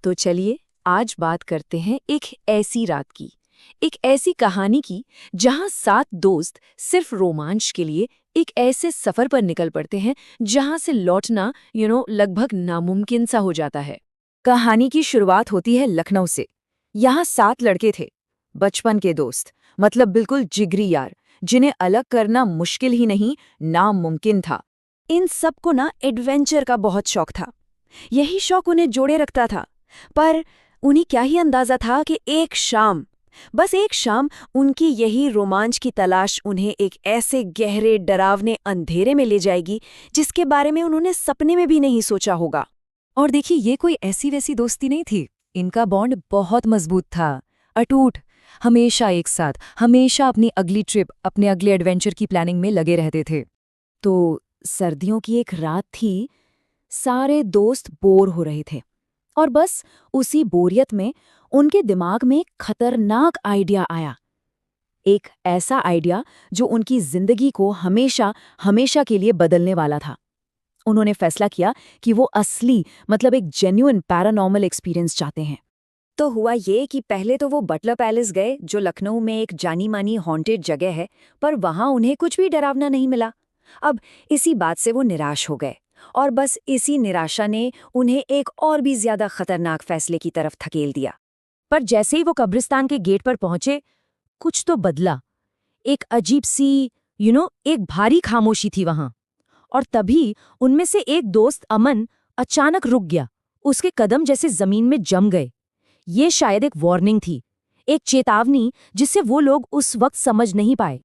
तो चलिए आज बात करते हैं एक ऐसी रात की, एक ऐसी कहानी की जहां 7 दोस्त सिर्फ रोमांच के लिए एक ऐसे सफर पर निकल पड़ते हैं जहां से लौटना लगभग नामुमकिन सा हो जाता है। कहानी की शुरुआत होती है लखनऊ से। यहाँ 7 लड़के थे, बचपन के दोस्त, मतलब बिल्कुल जिगरी यार, जिन्हें अलग करना मुश्किल ही नहीं नामुमकिन था। इन सबको ना एडवेंचर का बहुत शौक था। यही शौक उन्हें जोड़े रखता था। पर उन्हें क्या ही अंदाजा था कि बस एक शाम उनकी यही रोमांच की तलाश उन्हें एक ऐसे गहरे डरावने अंधेरे में ले जाएगी जिसके बारे में उन्होंने सपने में भी नहीं सोचा होगा। और देखिए, ये कोई ऐसी वैसी दोस्ती नहीं थी। इनका बॉन्ड बहुत मजबूत था, अटूट। हमेशा एक साथ, हमेशा अपनी अगली ट्रिप, अपने अगले एडवेंचर की प्लानिंग में लगे रहते थे। तो सर्दियों की एक रात थी। सारे दोस्त बोर हो रहे थे और बस उसी बोरियत में उनके दिमाग में एक खतरनाक आइडिया आया। एक ऐसा आइडिया जो उनकी जिंदगी को हमेशा हमेशा के लिए बदलने वाला था। उन्होंने फैसला किया कि वो असली, मतलब एक जेन्युइन पैरानॉर्मल एक्सपीरियंस चाहते हैं। तो हुआ ये कि पहले तो वो बटलर पैलेस गए, जो लखनऊ में एक जानी मानी हॉन्टेड जगह है, पर वहां उन्हें कुछ भी डरावना नहीं मिला। अब इसी बात से वो निराश हो गए और बस इसी निराशा ने उन्हें एक और भी ज्यादा खतरनाक फैसले की तरफ धकेल दिया। पर जैसे ही वो कब्रिस्तान के गेट पर पहुंचे, कुछ तो बदला। एक अजीब सी एक भारी खामोशी थी वहां। और तभी उनमें से एक दोस्त अमन अचानक रुक गया। उसके कदम जैसे जमीन में जम गए। ये शायद एक वार्निंग थी, एक चेतावनी जिसे वो लोग उस वक्त समझ नहीं पाए।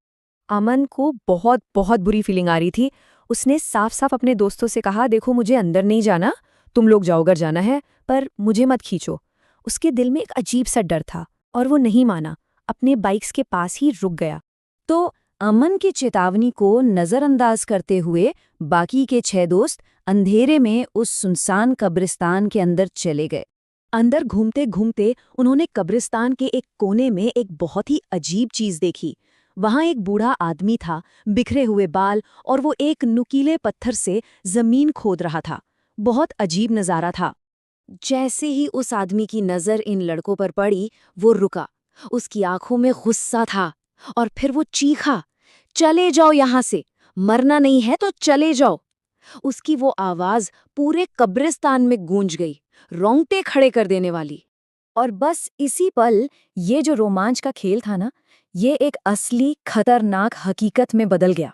अमन को बहुत बहुत बुरी फीलिंग आ रही थी। उसने साफ साफ अपने दोस्तों से कहा, देखो मुझे अंदर नहीं जाना, तुम लोग जाओ अगर जाना है, पर मुझे मत खींचो। उसके दिल में एक अजीब सा डर था और वो नहीं माना, अपने बाइक्स के पास ही रुक गया। तो अमन की चेतावनी को नजरअंदाज करते हुए बाकी के 6 दोस्त अंधेरे में उस सुनसान कब्रिस्तान के अंदर चले गए। अंदर घूमते घूमते उन्होंने कब्रिस्तान के एक कोने में एक बहुत ही अजीब चीज देखी। वहां एक बूढ़ा आदमी था, बिखरे हुए बाल, और वो एक नुकीले पत्थर से जमीन खोद रहा था। बहुत अजीब नजारा था। जैसे ही उस आदमी की नजर इन लड़कों पर पड़ी, वो रुका। उसकी आंखों में गुस्सा था और फिर वो चीखा, चले जाओ यहां से, मरना नहीं है तो चले जाओ। उसकी वो आवाज पूरे कब्रिस्तान में गूंज गई, रोंगटे खड़े कर देने वाली। और बस इसी पल ये जो रोमांच का खेल था ना, ये एक असली खतरनाक हकीकत में बदल गया।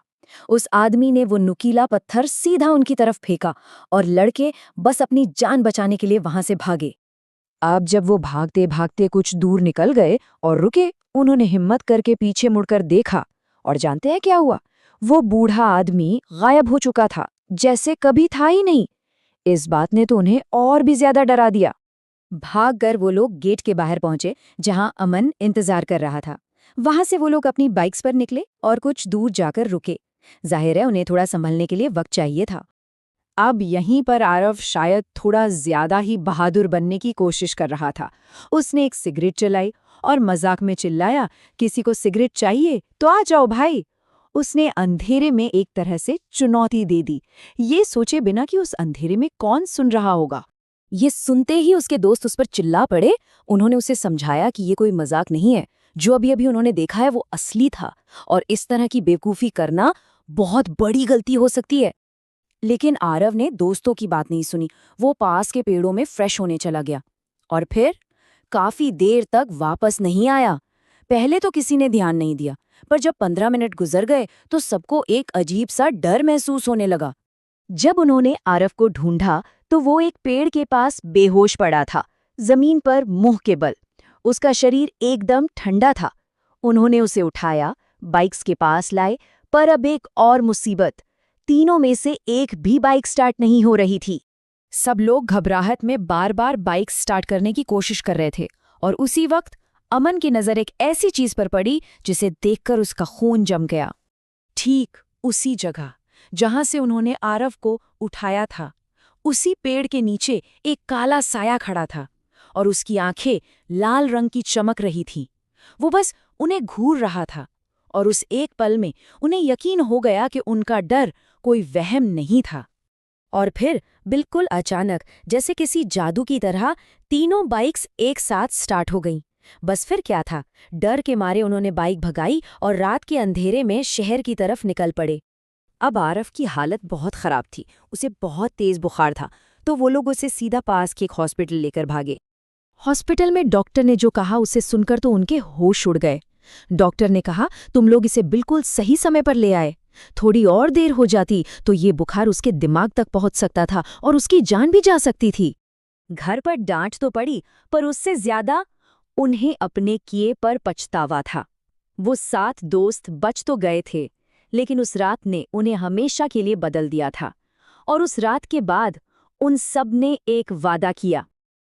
उस आदमी ने वो नुकीला पत्थर सीधा उनकी तरफ फेंका और लड़के बस अपनी जान बचाने के लिए वहां से भागे। अब जब वो भागते भागते कुछ दूर निकल गए और रुके, उन्होंने हिम्मत करके पीछे मुड़कर देखा और जानते हैं क्या हुआ? वो बूढ़ा आदमी गायब हो चुका था, जैसे कभी था ही नहीं। इस बात ने तो उन्हें और भी ज्यादा डरा दिया। भागकर वो लोग गेट के बाहर पहुंचे, जहां अमन इंतजार कर रहा था। वहां से वो लोग अपनी बाइक्स पर निकले और कुछ दूर जाकर रुके। जाहिर है उन्हें थोड़ा संभलने के लिए वक्त चाहिए था। अब यहीं पर आरव शायद थोड़ा ज्यादा ही बहादुर बनने की कोशिश कर रहा था। उसने एक सिगरेट चलाई और मजाक में चिल्लाया, किसी को सिगरेट चाहिए तो आ जाओ भाई। उसने अंधेरे में एक तरह से चुनौती दे दी, ये सोचे बिना कि उस अंधेरे में कौन सुन रहा होगा। ये सुनते ही उसके दोस्त उस पर चिल्ला पड़े। उन्होंने उसे समझाया कि ये कोई मजाक नहीं है, जो अभी अभी उन्होंने देखा है वो असली था और इस तरह की बेवकूफ़ी करना बहुत बड़ी गलती हो सकती है। लेकिन आरव ने दोस्तों की बात नहीं सुनी। वो पास के पेड़ों में फ्रेश होने चला गया और फिर काफी देर तक वापस नहीं आया। पहले तो किसी ने ध्यान नहीं दिया, पर जब 15 मिनट गुजर गए तो सबको एक अजीब सा डर महसूस होने लगा। जब उन्होंने आरव को ढूंढा तो वो एक पेड़ के पास बेहोश पड़ा था, जमीन पर मुंह के बल। उसका शरीर एकदम ठंडा था। उन्होंने उसे उठाया, बाइक्स के पास लाए, पर अब एक और मुसीबत। तीनों में से एक भी बाइक स्टार्ट नहीं हो रही थी। सब लोग घबराहट में बार बार बाइक स्टार्ट करने की कोशिश कर रहे थे और उसी वक्त अमन की नजर एक ऐसी चीज पर पड़ी जिसे देखकर उसका खून जम गया। ठीक उसी जगह जहां से उन्होंने आरव को उठाया था, उसी पेड़ के नीचे एक काला साया खड़ा था और उसकी आंखें लाल रंग की चमक रही थीं। वो बस उन्हें घूर रहा था और उस एक पल में उन्हें यकीन हो गया कि उनका डर कोई वहम नहीं था। और फिर बिल्कुल अचानक, जैसे किसी जादू की तरह, तीनों बाइक्स एक साथ स्टार्ट हो गईं। बस फिर क्या था, डर के मारे उन्होंने बाइक भगाई और रात के अंधेरे में शहर की तरफ निकल पड़े। अब आरफ की हालत बहुत खराब थी, उसे बहुत तेज बुखार था, तो वो लोग उसे सीधा पास के एक हॉस्पिटल लेकर भागे। हॉस्पिटल में डॉक्टर ने जो कहा उसे सुनकर तो उनके होश उड़ गए। डॉक्टर ने कहा, तुम लोग इसे बिल्कुल सही समय पर ले आए। थोड़ी और देर हो जाती तो ये बुखार उसके दिमाग तक पहुंच सकता था और उसकी जान भी जा सकती थी। घर पर डांट तो पड़ी, पर उससे ज्यादा उन्हें अपने किए पर पछतावा था। वो 7 दोस्त बच तो गए थे, लेकिन उस रात ने उन्हें हमेशा के लिए बदल दिया था। और उस रात के बाद उन सब ने एक वादा किया।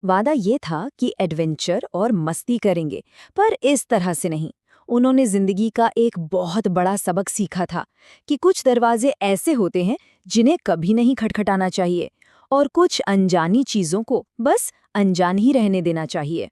वादा ये था कि एडवेंचर और मस्ती करेंगे, पर इस तरह से नहीं। उन्होंने जिंदगी का एक बहुत बड़ा सबक सीखा था कि कुछ दरवाजे ऐसे होते हैं जिन्हें कभी नहीं खटखटाना चाहिए, और कुछ अनजानी चीजों को बस अनजान ही रहने देना चाहिए।